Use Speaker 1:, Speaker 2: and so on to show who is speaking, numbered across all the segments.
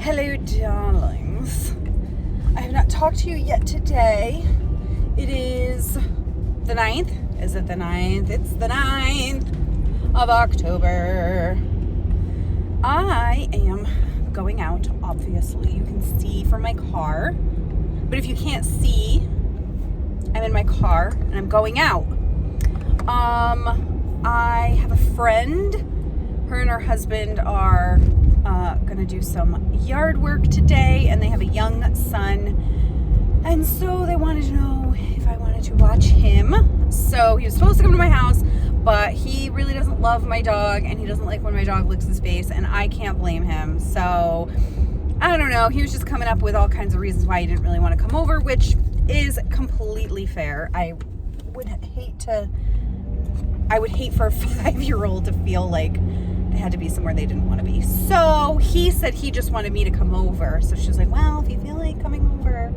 Speaker 1: Hello, darlings. I have not talked to you yet today. It is the 9th. Is it the 9th? It's the 9th of October. I am going out, obviously. You can see from my car. But if you can't see, I'm in my car and I'm going out. I have a friend. Her and her husband are gonna do some yard work today, and they have a young son, and so they wanted to know if I wanted to watch him. So he was supposed to come to my house, but he really doesn't love my dog, and he doesn't like when my dog licks his face, and I can't blame him. So I don't know, he was just coming up with all kinds of reasons why he didn't really want to come over, which is completely fair. I would hate for a 5-year-old to feel like they had to be somewhere they didn't want to be. So he said he just wanted me to come over. So she was like, well, if you feel like coming over.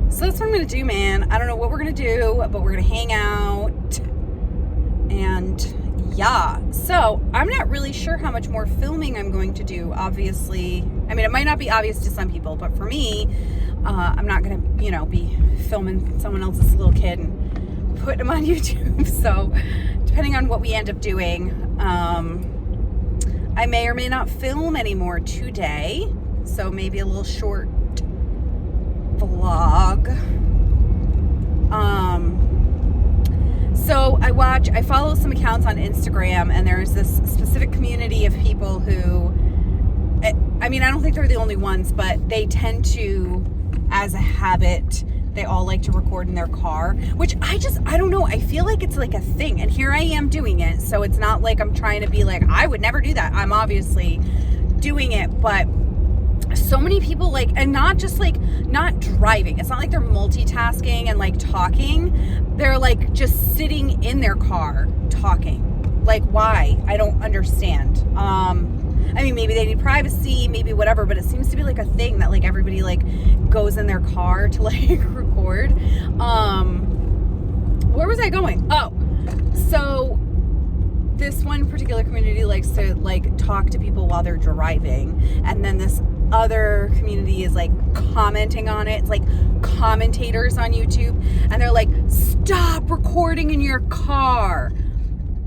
Speaker 1: So that's what I'm going to do, man. I don't know what we're going to do, but we're going to hang out. And yeah. So I'm not really sure how much more filming I'm going to do, obviously. I mean, it might not be obvious to some people, but for me, I'm not going to, be filming someone else's little kid and putting them on YouTube. So depending on what we end up doing, I may or may not film anymore today. So maybe a little short vlog. So I follow some accounts on Instagram, and there's this specific community of people who, I mean, I don't think they're the only ones, but they tend to, as a habit, they all like to record in their car, which I don't know. I feel like it's like a thing, and here I am doing it. So it's not like I'm trying to be like, I would never do that. I'm obviously doing it, but so many people and not driving. It's not like they're multitasking and talking. They're just sitting in their car talking. Why? I don't understand. I mean, maybe they need privacy, maybe whatever, but it seems to be a thing that everybody goes in their car to record. Where was I going? Oh, so this one particular community likes to talk to people while they're driving, and then this other community is commenting on it. It's commentators on YouTube, and they're stop recording in your car.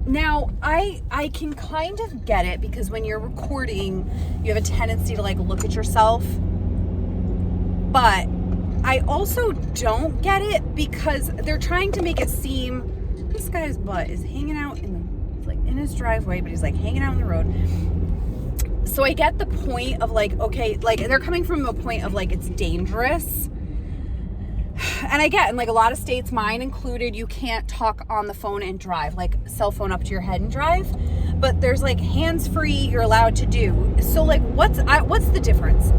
Speaker 1: Now, I can kind of get it, because when you're recording, you have a tendency to look at yourself. But I also don't get it, because they're trying to make it seem this guy's butt is hanging out in his driveway, but he's hanging out in the road. So I get the point of okay, they're coming from a point of it's dangerous. And I get, in a lot of states, mine included, you can't talk on the phone and drive, cell phone up to your head and drive. But there's hands-free you're allowed to do. So what's the difference?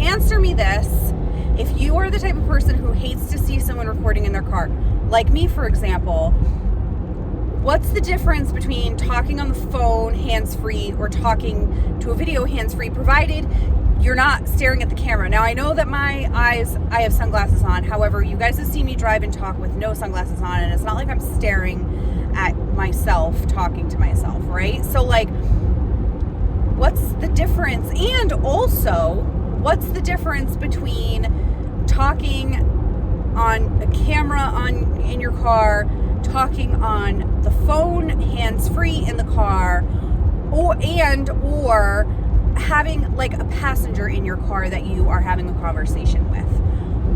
Speaker 1: Answer me this. If you are the type of person who hates to see someone recording in their car, like me, for example, what's the difference between talking on the phone hands-free or talking to a video hands-free, provided you're not staring at the camera? Now, I know that my eyes, I have sunglasses on. However, you guys have seen me drive and talk with no sunglasses on, and it's not like I'm staring at myself, talking to myself, right? So, what's the difference? And also, what's the difference between talking on a camera in your car, talking on the phone hands-free in the car, or having a passenger in your car that you are having a conversation with?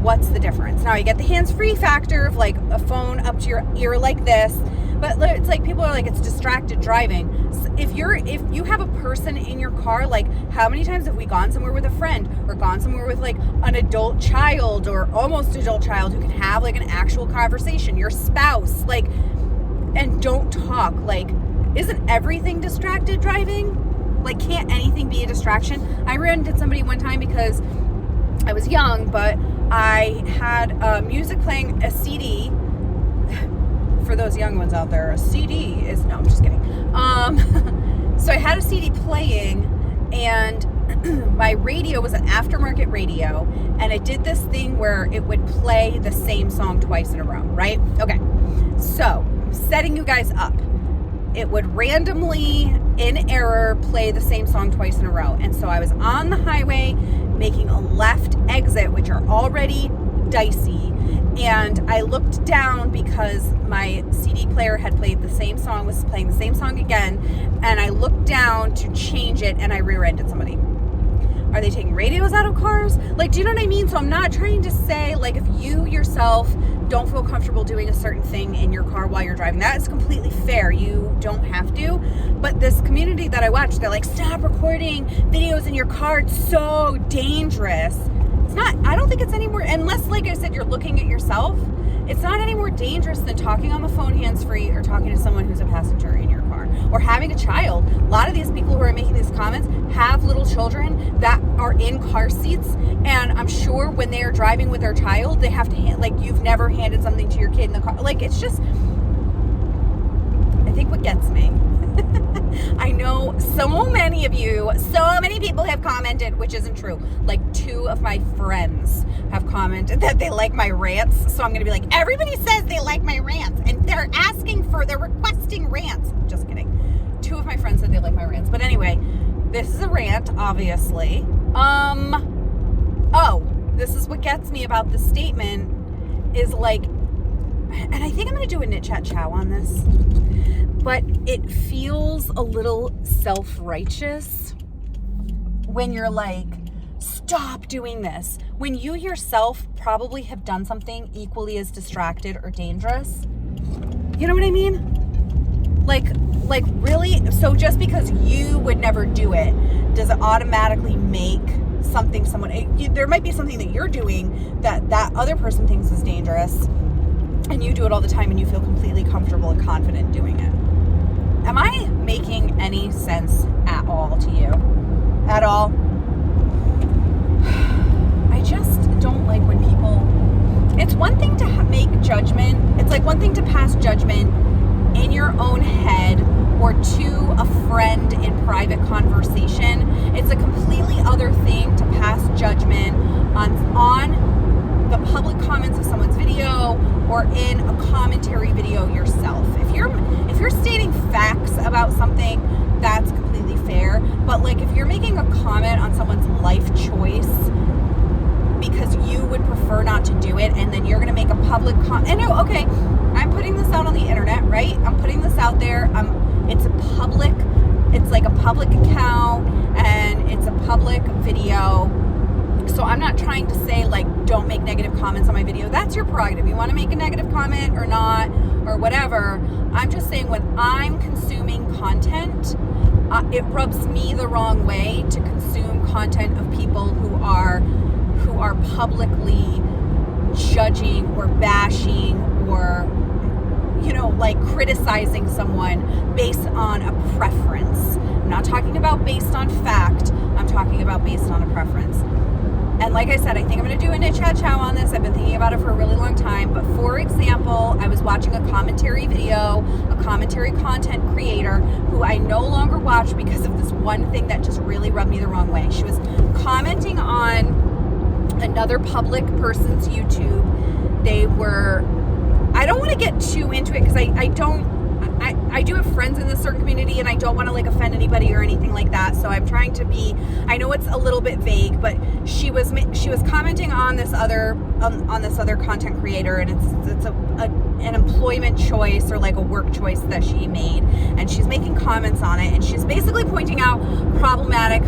Speaker 1: What's the difference? Now, you get the hands-free factor of a phone up to your ear like this, but it's people are it's distracted driving. So if you have a person in your car, how many times have we gone somewhere with a friend, or gone somewhere with an adult child or almost adult child who can have an actual conversation, your spouse, and don't talk? Isn't everything distracted driving? Can't anything be a distraction? I ran into somebody one time because I was young, but I had music playing, a CD. For those young ones out there, a CD is, no, I'm just kidding. So I had a CD playing, and my radio was an aftermarket radio, and it did this thing where it would play the same song twice in a row, right? Okay, so setting you guys up. It would randomly in error, play the same song twice in a row. And so I was on the highway making a left exit, which are already dicey. And I looked down because my CD player had played the same song, was playing the same song again. And I looked down to change it and I rear-ended somebody. Are they taking radios out of cars? Like, do you know what I mean? So I'm not trying to say, like, if you yourself don't feel comfortable doing a certain thing in your car while you're driving, that is completely fair. You don't have to. But this community that I watch, they're like, stop recording videos in your car. It's so dangerous. It's not, I don't think it's any more, unless, like I said, you're looking at yourself. It's not any more dangerous than talking on the phone hands-free or talking to someone who's a passenger in your car or having a child. A lot of these people who are making these comments have little children that are in car seats, and I'm sure when they are driving with their child, they have to like, you've never handed something to your kid in the car. Like, it's just, I think what gets me, I know so many of you, so many people have commented, which isn't true. Like 2 of my friends have commented that they like my rants. So I'm going to be like, everybody says they like my rants and they're requesting rants. Just kidding. 2 of my friends said they like my rants. But anyway, this is a rant, obviously. This is what gets me about the statement is like, and I think I'm going to do a Knit Chat Chow on this, but it feels a little self-righteous when you're like, stop doing this, when you yourself probably have done something equally as distracted or dangerous. You know what I mean? Like really? So just because you would never do it, does it automatically make something there might be something that you're doing that other person thinks is dangerous, and you do it all the time and you feel completely comfortable and confident doing it. Am I making any sense at all to you? At all? I just don't like when people, it's one thing to make judgment. It's like one thing to pass judgment in your own head or to a friend in private conversation. It's a completely other thing to pass judgment on the public comments of someone's video or in a commentary video yourself. If you're stating facts about something, that's completely fair. But like if you're making a comment on someone's life choice because you would prefer not to do it, and then you're going to make a public comment. And okay, I'm putting this out on the internet, right? I'm putting this out there. It's like a public account and it's a public video. So I'm not trying to say like, don't make negative comments on my video. That's your prerogative. You want to make a negative comment or not, or whatever. I'm just saying when I'm consuming content, it rubs me the wrong way to consume content of people who are publicly judging or bashing or, you know, like criticizing someone based on a preference. I'm not talking about based on fact. I'm talking about based on a preference. And like I said, I think I'm going to do a Knit Chat Chow on this. I've been thinking about it for a really long time. But for example, I was watching a commentary video, a commentary content creator who I no longer watch because of this one thing that just really rubbed me the wrong way. She was commenting on another public person's YouTube. I don't want to get too into it because I do have friends in this certain community and I don't want to like offend anybody or anything like that. So I'm trying to be, I know it's a little bit vague, but she was commenting on this other content creator, and it's an employment choice or like a work choice that she made, and she's making comments on it, and she's basically pointing out problematic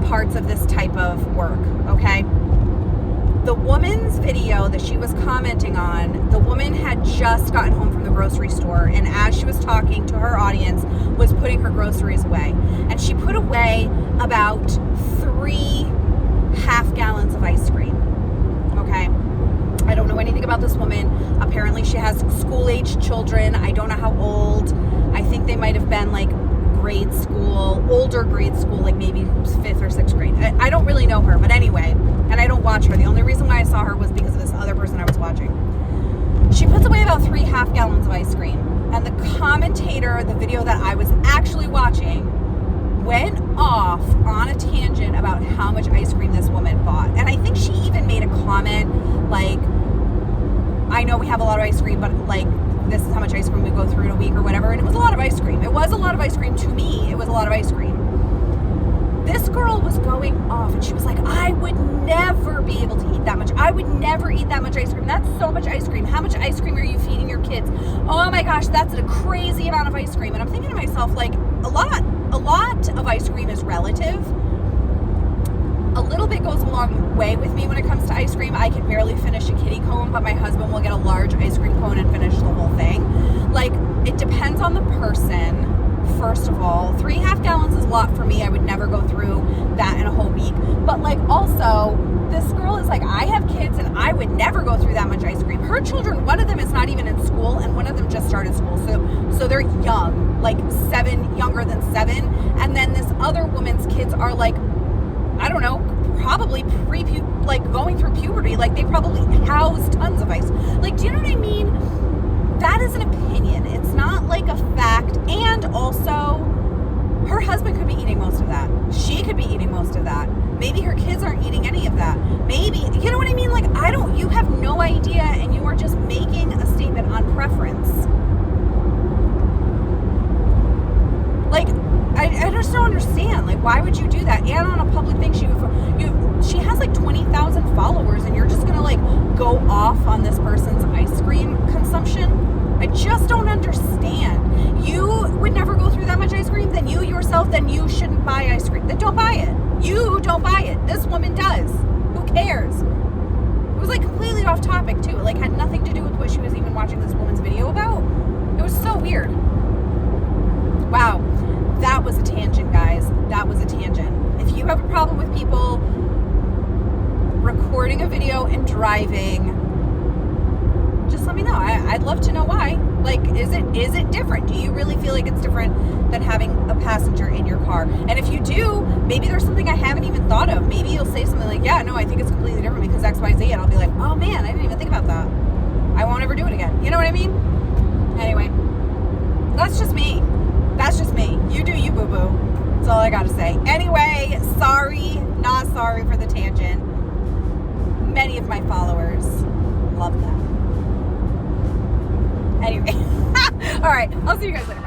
Speaker 1: parts of this type of work. Okay. The woman's video that she was commenting on, the woman had just gotten home from the grocery store, and as she was talking to her audience, was putting her groceries away. And she put away about 3 half gallons of ice cream. Okay? I don't know anything about this woman. Apparently she has school-aged children. I don't know how old. I think they might have been like grade school, older grade school, like maybe 5th or 6th grade. I don't really know her, but anyway, and I don't watch her. The only reason why I saw her was because of this other person I was watching. She puts away about 3 half gallons of ice cream, and the commentator, the video that I was actually watching, went off on a tangent about how much ice cream this woman bought. And I think she even made a comment like, I know we have a lot of ice cream, but like this is how much ice cream we go through in a week or whatever. And it was a lot of ice cream. It was a lot of ice cream to me. It was a lot of ice cream. This girl was going off and she was like, I would never be able to eat that much. I would never eat that much ice cream. That's so much ice cream. How much ice cream are you feeding your kids? Oh my gosh, that's a crazy amount of ice cream. And I'm thinking to myself, like, a lot of ice cream is relative. A little bit goes a long way with me when it comes to ice cream. I can barely finish a kitty cone, but my husband will get a large ice cream cone and finish the whole thing. Like, it depends on the person. First of all, 3.5 gallons is a lot for me. I would never go through that in a whole week. But like, also, this girl is like, I have kids and I would never go through that much ice cream. Her children, one of them is not even in school and one of them just started school. So they're young, like younger than 7. And then this other woman's kids are like, I don't know, probably going through puberty. Like, they probably house tons of ice. Like, do you know what I mean? That is an opinion. It's not like a fact. And also, her husband could be eating most of that. She could be eating most of that. Maybe her kids aren't eating any of that. Maybe, you know what I mean? Like, you have no idea, and you are just making a statement on preference. Like, I just don't understand. Like, why would you do that? And on a public thing, she has like 20,000 followers, and you're just gonna like go off on this person's ice cream consumption. I just don't understand. You would never go through that much ice cream. Then you shouldn't buy ice cream. Then don't buy it. You don't buy it. This woman does. Who cares? It was like completely off topic too. It like had nothing to do with what she was even watching this woman's video about. It was so weird. Wow. That was a tangent, guys. That was a tangent. If you have a problem with people recording a video and driving, just let me know. I'd love to know why. Like, is it different? Do you really feel like it's different than having a passenger in your car? And if you do, maybe there's something I haven't even thought of. Maybe you'll say something like, yeah, no, I think it's completely different because X, Y, Z. And I'll be like, oh man, I didn't even think about that. I won't ever do it again. You know what I mean? Anyway, that's just me. That's just me. You do you, boo-boo. That's all I gotta say. Anyway, sorry, not sorry for the tangent. Many of my followers love that. Anyway. All right. I'll see you guys later.